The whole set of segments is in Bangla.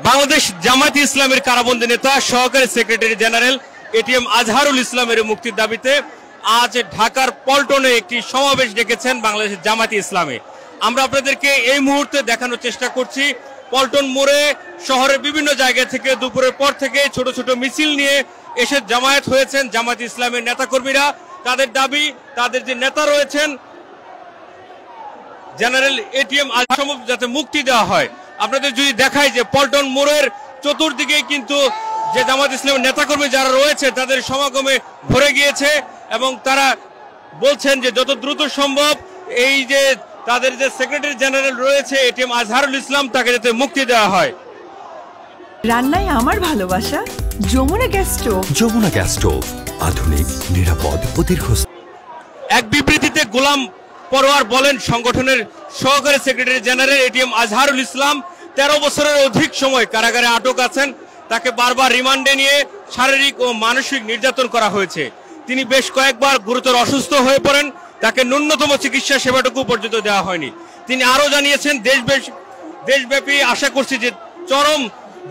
বাংলাদেশ জামায়াতে ইসলামের কারাবন্দী নেতা সহকারী সেক্রেটারি জেনারেল এটিএম আজহারুল ইসলামের মুক্তির দাবিতে আজ ঢাকার পল্টনে একটি সমাবেশ ডেকেছেন বাংলাদেশ জামায়াতে ইসলামী। আমরা আপনাদেরকে এই মুহূর্তে দেখানোর চেষ্টা করছি পল্টন মোড়ে শহরের বিভিন্ন জায়গা থেকে দুপুরের পর থেকে ছোট ছোট মিছিল নিয়ে এসে জামায়াত হয়েছেন জামায়াতে ইসলামের নেতাকর্মীরা। তাদের দাবি, তাদের যে নেতা রয়েছেন জেনারেল এটিএম আজহারুল যাতে মুক্তি দেওয়া হয়। আপনাদের যদি দেখাই যে পল্টন মোড়ের চতুর্দিকে কিন্তু যে জামায়াত ইসলামের নেতাকর্মী যারা রয়েছে তাদের সমাগমে ভরে গিয়েছে এবং তারা বলছেন যে যত দ্রুত সম্ভব এই যে তাদের যে সেক্রেটারি জেনারেল রয়েছে এটিএম আজহারুল ইসলাম তাকে যাতে মুক্তি দেওয়া হয়। রান্নায় আমার ভালোবাসা Jamuna gas stove. Jamuna gas stove, আধুনিক, নিরাপদ ও দীর্ঘস্থায়ী। এক বিবৃতিতে গোলাম পরোয়ার বলেন, সংগঠনের সহকারী সেক্রেটারি জেনারেল এটিএম আজহারুল ইসলাম 13 বছরের অধিক সময় কারাগারে আটক আছেন। তাকে বারবার রিমান্ডে নিয়ে শারীরিক ও মানসিক নির্যাতন করা হয়েছে। তিনি বেশ কয়েকবার গুরুতর অসুস্থ হয়ে পড়েন। তাকে ন্যূনতম চিকিৎসা সেবাটুকু পর্যন্ত দেওয়া হয়নি। তিনি আরো জানিয়েছেন, দেশব্যাপী আশা করছি যে চরম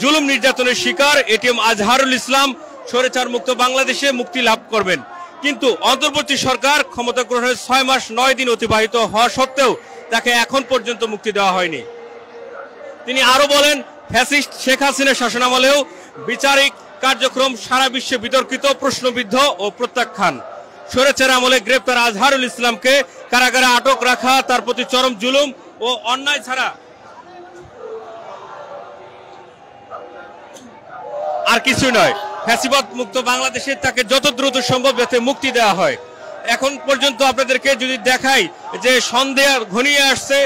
জুলুম নির্যাতনের শিকার এটিএম আজহারুল ইসলাম স্বৈরাচার মুক্ত বাংলাদেশে মুক্তি লাভ করবেন। কিন্তু অন্তর্বর্তী সরকার ক্ষমতা গ্রহণের 6 মাস 9 দিন অতিবাহিত হওয়া সত্ত্বেও তাকে এখন পর্যন্ত মুক্তি দেওয়া হয়নি। তিনি আরো বলেন, ফ্যাসিস্ট শেখ হাসিনার শাসনামলেও বিচারিক কার্যক্রম সারা বিশ্বে বিতর্কিত, প্রশ্নবিদ্ধ ও প্রত্যাখ্যান। স্বৈরাচার আমলে গ্রেপ্তার আজহারুল ইসলামকে কারাগারে আটক রাখা তার প্রতি চরম জুলুম ও অন্যায় ছাড়া আর কিছু নয়। ফ্যাসিবাদ মুক্ত বাংলাদেশে তাকে যত দ্রুত সম্ভব যাতে মুক্তি দেওয়া হয়। এখন পর্যন্ত আপনাদেরকে যদি দেখাই যে সন্ধ্যা ঘনিয়ে আসছে,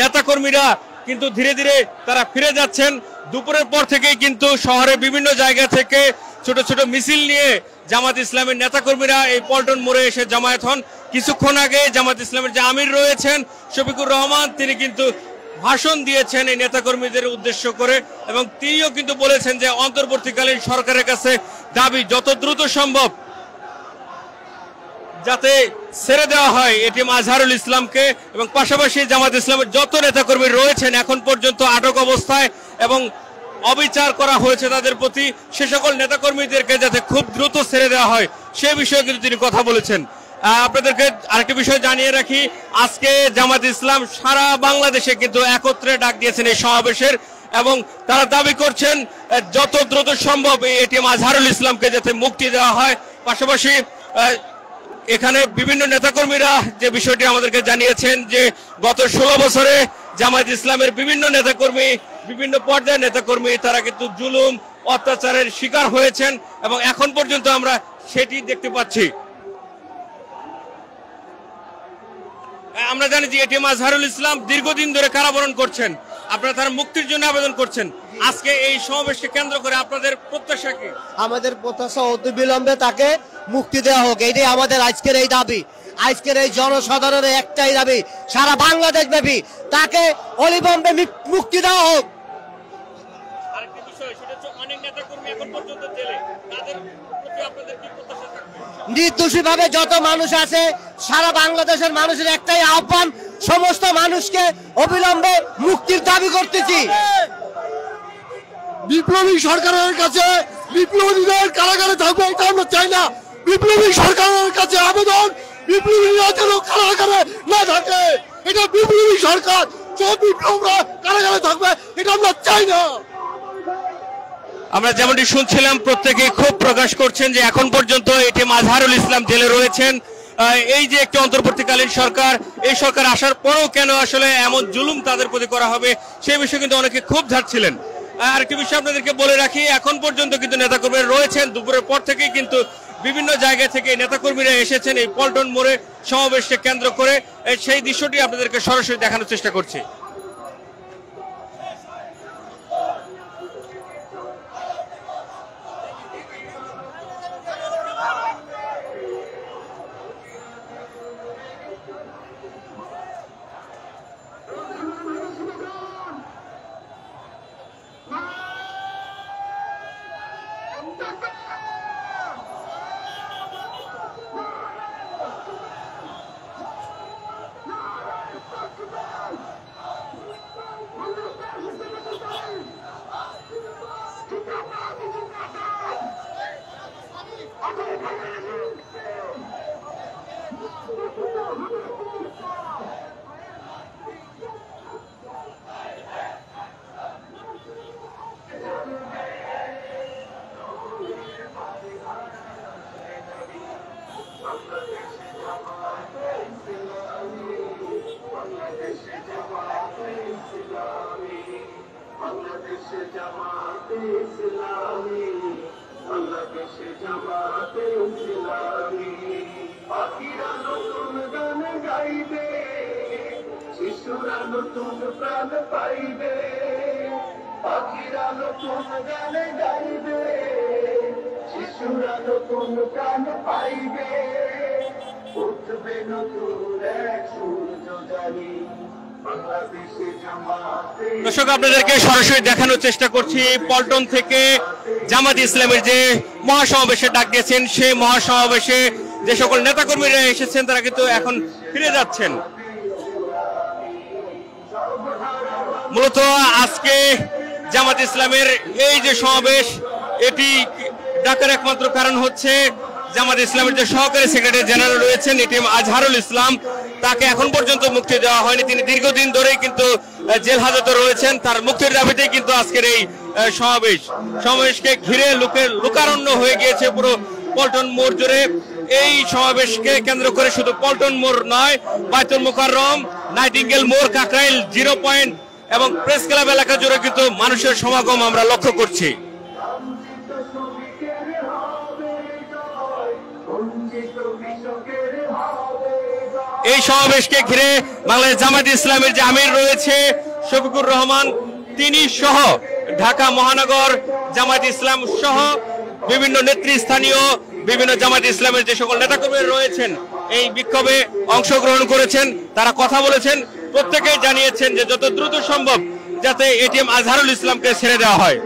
নেতাকর্মীরা কিন্তু ধীরে ধীরে তারা ফিরে যাচ্ছেন। দুপুরের পর থেকেই কিন্তু শহরের বিভিন্ন জায়গা থেকে ছোট ছোট মিছিল নিয়ে জামাত ইসলামের নেতাকর্মীরা এই পল্টন মোড়ে এসে জামায়াত হন। কিছুক্ষণ আগে জামাত ইসলামের যে আমির রয়েছেন শফিকুর রহমান, তিনি কিন্তু ভাষণ দিয়েছেন এই নেতাকর্মীদের উদ্দেশ্য করে এবং তিনিও কিন্তু বলেছেন যে অন্তর্বর্তীকালীন সরকারের কাছে দাবি যত দ্রুত সম্ভব যাতে ছেড়ে দেওয়া হয় এটিএম আজহারুল ইসলামকে এবং পাশাপাশি জামাত ইসলামের যত নেতাকর্মী রয়েছেন এখন পর্যন্ত আটক অবস্থায় এবং অবিচার করা হয়েছে তাদের প্রতি, সে সকল নেতাকর্মীদেরকে যাতে খুব দ্রুত ছেড়ে দেওয়া হয় সে বিষয়ে কিন্তু তিনি কথা বলেছেন। আপনাদেরকে আরেকটি বিষয় জানিয়ে রাখি, আজকে জামাত ইসলাম সারা বাংলাদেশে কিন্তু একত্রে ডাক দিয়েছেন এই সমাবেশের এবং তারা দাবি করছেন যত দ্রুত সম্ভব এটিএম আজহারুল ইসলামকে যাতে মুক্তি দেওয়া হয়। পাশাপাশি এখানে বিভিন্ন নেতাকর্মীরা যে বিষয়টি আমাদেরকে জানিয়েছেন যে গত 16 বছরে জামায়াত ইসলামের বিভিন্ন নেতাকর্মী, বিভিন্ন পর্যায়ের নেতাকর্মী তারা কিন্তু জুলুম অত্যাচারের শিকার হয়েছেন এবং এখন পর্যন্ত আমরা সেটি দেখতে পাচ্ছি। আমরা জানি যে এটিএম আজহারুল ইসলাম দীর্ঘদিন ধরে কারাবরণ করছেন, আপনারা তার মুক্তির জন্য আবেদন করছেন। আজকে এই সমাবেশকে কেন্দ্র করে আপনাদের প্রত্যাশা কি? আমাদের প্রত্যাশা অতি বিলম্বে তাকে মুক্তি দেওয়া হোক, এটাই আমাদের আজকের এই দাবি। আজকের এই জনসাধারণের একটাই দাবি, সারা বাংলাদেশ ব্যাপী তাকে অবিলম্বে মুক্তি দেওয়া হোক। আরেকটি বিষয়, সেটা হচ্ছে অনেক নেতাকর্মী এখন পর্যন্ত জেলে, তাদের প্রতি আপনাদের কি প্রত্যাশা থাকবে? নির্দোষী ভাবে যত মানুষ আছে সারা বাংলাদেশের মানুষের একটাই আহ্বান, সমস্ত মানুষকে অবিলম্বে মুক্তির দাবি করতেছি। বিপ্লবী সরকারের কাছে বিপ্লবীদের কারাগারে থাকবে এটা আমরা চাই না। বিপ্লবী সরকারের কাছে আবেদন, বিপ্লবীরা যেন কারাগারে না থাকে। এটা বিপ্লবী সরকার, সব বিপ্লবীরা কারাগারে থাকবে এটা আমরা চাই না। আমরা যেমনটি শুনছিলাম প্রত্যেকে ক্ষোভ প্রকাশ করছেন যে এখন পর্যন্ত এটিএম আজহারুল ইসলাম জেলে রয়েছেন। এই যে একটি অন্তর্বর্তীকালীন সরকার, এই সরকার আসার পরেও কেন আসলে এমন জুলুম তাদের প্রতি করা হবে সেই বিষয়ে কিন্তু অনেকে ক্ষোভ ঝাড়ছিলেন। আরেকটি বিষয় আপনাদেরকে বলে রাখি, এখন পর্যন্ত কিন্তু নেতাকর্মীরা রয়েছেন। দুপুরের পর থেকেই কিন্তু বিভিন্ন জায়গা থেকে নেতাকর্মীরা এসেছেন এই পল্টন মোড়ে সমাবেশকে কেন্দ্র করে। সেই দৃশ্যটি আপনাদেরকে সরাসরি দেখানোর চেষ্টা করছি। দর্শক, আপনাদেরকে সরাসরি দেখানোর চেষ্টা করছি পল্টন থেকে জামাত ইসলামের যে মহাসমাবেশে ডাক দিয়েছেন, সেই মহাসমাবেশে যে সকল নেতাকর্মীরা এসেছেন তারা কিন্তু এখন ফিরে যাচ্ছেন। মূলত আজকে জামাত ইসলামের এই যে সমাবেশ, এটি ডাকার একমাত্র কারণ হচ্ছে জামাত ইসলামের যে সহকারী সেক্রেটারি জেনারেল রয়েছেন এটিএম আজহারুল ইসলাম, তাকে এখন পর্যন্ত মুক্তি দেওয়া হয়নি। তিনি দীর্ঘদিন ধরেই কিন্তু জেল হাজতে রয়েছেন। তার মুক্তির দাবিতেই কিন্তু আজকের এই সমাবেশকে ঘিরে লোকারণ্য হয়ে গিয়েছে পুরো পল্টন মোড় জুড়ে। এই সমাবেশকে কেন্দ্র করে শুধু পল্টন মোড় নয়, বায়তুল মোকাররম, নাইটিঙ্গেল মোড়, কাকরাইল 0 পয়েন্ট এবং প্রেস ক্লাব এলাকা জুড়ে কিন্তু মানুষের সমাগম আমরা লক্ষ্য করছি। এই সমাবেশকে ঘিরে বাংলাদেশ জামাত ইসলামের যে আমির রয়েছে শফিকুর রহমান, তিনি সহ ঢাকা মহানগর জামাত ইসলাম সহ বিভিন্ন নেতৃস্থানীয় বিভিন্ন জামাত ইসলামের যে সকল নেতাকর্মী রয়েছেন এই বিক্ষোভে অংশগ্রহণ করেছেন। তারা কথা বলেছেন, প্রত্যেকেই জানিয়েছেন যে যত দ্রুত সম্ভব যাতে এটিএম আজহারুল ইসলামকে ছেড়ে দেওয়া হয়।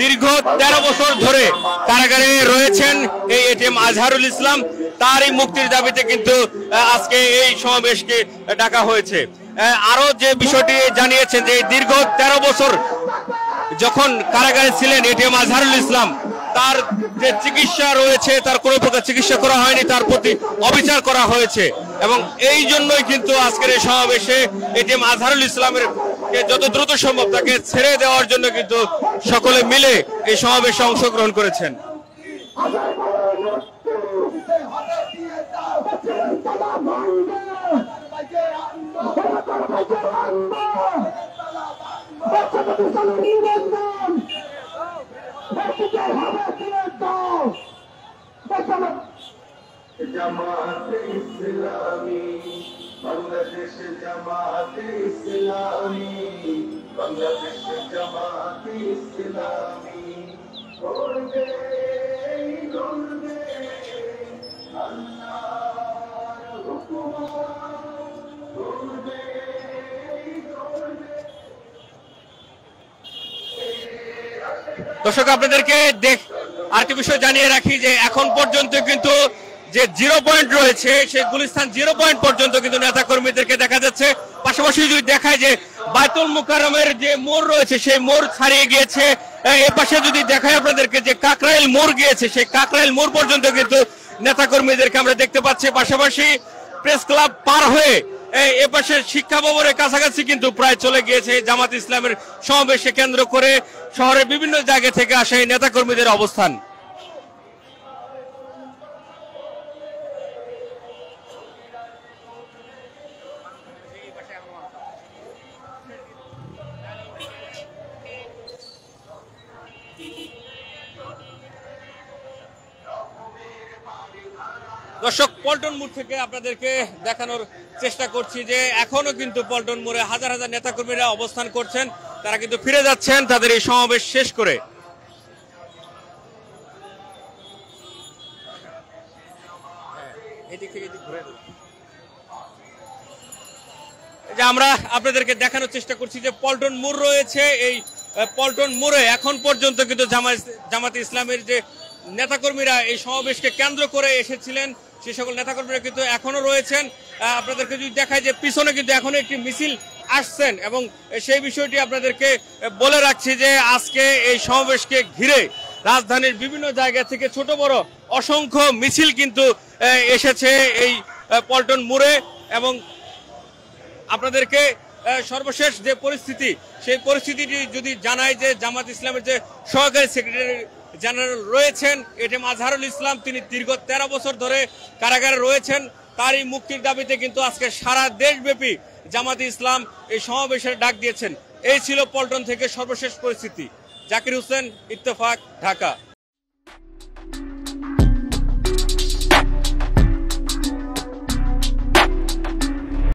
দীর্ঘ 13 বছর ধরে কারাগারে রয়েছেন এই এটিএম আজহারুল ইসলাম, তারই মুক্তির দাবিতে কিন্তু আজকে এই সমাবেশকে ডাকা হয়েছে। আরো যে বিষয়টি জানিয়েছেন যে দীর্ঘ 13 বছর যখন কারাগারে ছিলেন এটিএম আজহারুল ইসলাম, তার যে চিকিৎসা রয়েছে তার কোনো প্রকার চিকিৎসা করা হয়নি, তার প্রতি অবিচার করা হয়েছে এবং এই জন্যই কিন্তু আজকের এই সমাবেশে এটিএম আজহারুল ইসলামের যত দ্রুত সম্ভব তাকে ছেড়ে দেওয়ার জন্য কিন্তু সকলে মিলে এই সমাবেশে অংশগ্রহণ করেছেন। জামাতে ইসলামী বাংলাদেশ, জামাতে ইসলামী বাংলাদেশ, জামাতে ইসলামী করবে করবে আল্লাহর হুকুম করবে করবে। দর্শক, আপনাদেরকে আরেকটি বিষয় জানিয়ে রাখি যে এখন পর্যন্ত কিন্তু যে 0 পয়েন্ট রয়েছে সেই গুলিস্তান 0 পয়েন্ট পর্যন্ত কিন্তু নেতা কর্মীদেরকে দেখা যাচ্ছে। পাশাপাশি যদি দেখায় যে বায়তুল মোকাররমের যে মোড় রয়েছে সেই মোড় ছাড়িয়ে গিয়েছে। এর পাশে যদি দেখায় আপনাদেরকে যে কাকরাইল মোড় গিয়েছে, সেই কাকরাইল মোড় পর্যন্ত কিন্তু নেতা কর্মীদেরকে আমরা দেখতে পাচ্ছি। পাশাপাশি প্রেস ক্লাব পার হয়ে এ পাশে শিক্ষা ভবনের কাছাকাছি কিন্তু প্রায় চলে গিয়েছে জামাত ইসলামের সমাবেশকে কেন্দ্র করে শহরের বিভিন্ন জায়গা থেকে আসা এই নেতা কর্মীদের অবস্থান। দর্শক, পল্টন মোড় থেকে আপনাদেরকে দেখানোর চেষ্টা করছি যে এখনো কিন্তু পল্টন মোড়ে হাজার হাজার নেতাকর্মীরা অবস্থান করছেন। তারা কিন্তু ফিরে যাচ্ছেন তাদের এই সমাবেশ শেষ করে। যে আমরা আপনাদেরকে দেখানোর চেষ্টা করছি যে পল্টন মোড় রয়েছে, এই পল্টন মোড়ে এখন পর্যন্ত কিন্তু জামাত ইসলামের যে নেতাকর্মীরা এই সমাবেশকে কেন্দ্র করে এসেছিলেন সেই সকল নেতাকর্মীরা কিন্তু এখনো রয়েছেন। আপনাদেরকে যদি দেখায় যে পিছনে কিন্তু এখনো একটি মিছিল আসছেন এবং সেই বিষয়টি আপনাদেরকে বলে রাখছি যে আজকে এই সমাবেশকে ঘিরে রাজধানীর বিভিন্ন জায়গা থেকে ছোট বড় অসংখ্য মিছিল কিন্তু এসেছে এই পল্টন মোড়ে। এবং আপনাদেরকে সর্বশেষ যে পরিস্থিতি সেই পরিস্থিতিটি যদি জানাই যে জামাত ইসলামের যে সহকারী সেক্রেটারি জেনারেল রয়েছেন এটিএম আজহারুল ইসলাম, তিনি দীর্ঘ 13 বছর ধরে কারাগারে রয়েছেন। তারই মুক্তির দাবিতে কিন্তু আজকে সারা দেশব্যাপী জামাতে ইসলাম এই সমাবেশের ডাক দিয়েছেন। এই ছিল পল্টন থেকে সর্বশেষ পরিস্থিতি। জাকির হোসেন, ইত্তেফাক, ঢাকা।